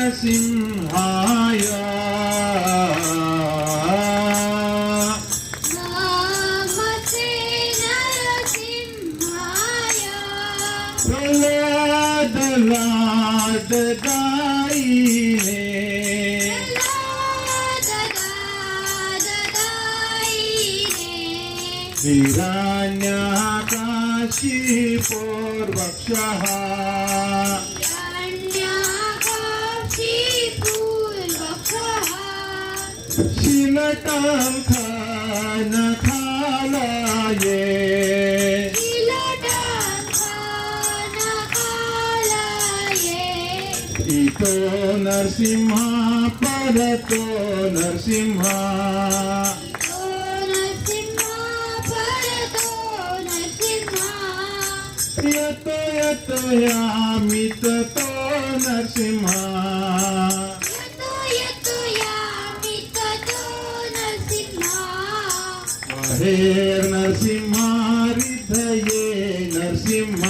नरसिंहाय नमस्ते नरसिंहाय प्रल्हाद लाड दायिने हिरण्याकाशी पूर्वक्षः शिलटं खनखालये इतो नरसिंह परतो नरसिंह यतो यतो यामित तो नरसिंह महेर नरसिंह हृदये नरसिंह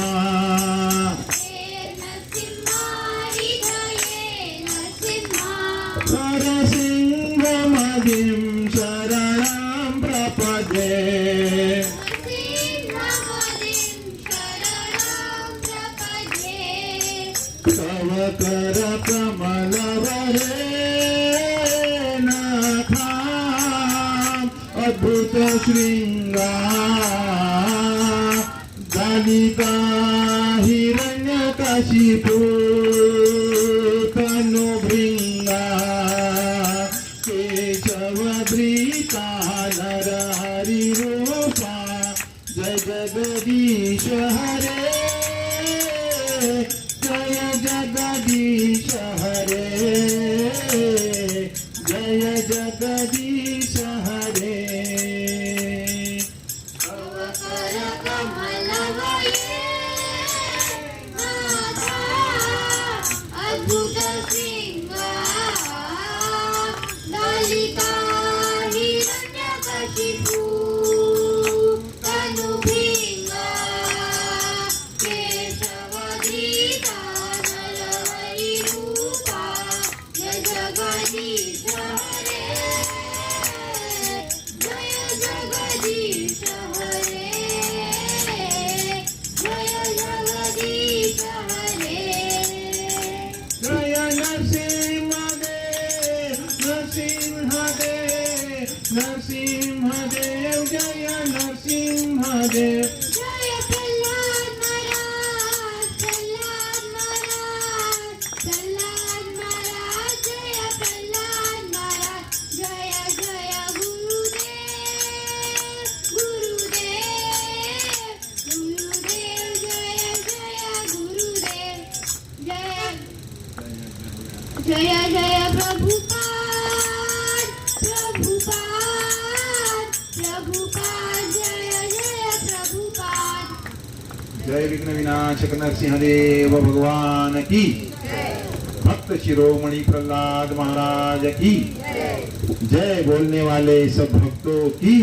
नरसिंहमदिं शरणं प्रपद्ये तव कर कमलवरे नखाम् अद्भुत शृंगार दलिता हिरण्यकशिपु तनुभृङ्गा केशवधृता नरहरिरूपा जय जगदीश हरे जय जगदीश हरे जय जगदीश हरे अद्भुत शृंगार ललिता हिरण्यकशिपु तनुभृङ्गा केशवधृता नरहरिरूपा जय जगदीश हरे जय जगदीश हरे जय जगदीश हरे जय नरसिंहदेव नरसिंहदेव नरसिंहदेव जय नरसिंहदेव जय प्रल्हाद महाराज प्रल्हाद महाराज प्रल्हाद महाराज जय प्रल्हाद महाराज जय जय गुरुदेव गुरुदेव गुरुदेव जय जय गुरुदेव जय जय प्रभुपाद प्रभुपाद प्रभुपाद जय जय प्रभुपाद जय विघ्न विनाशक नरसिंहदेव भगवान की भक्त शिरोमणि प्रहलाद महाराज की जय बोलने वाले सब भक्तों की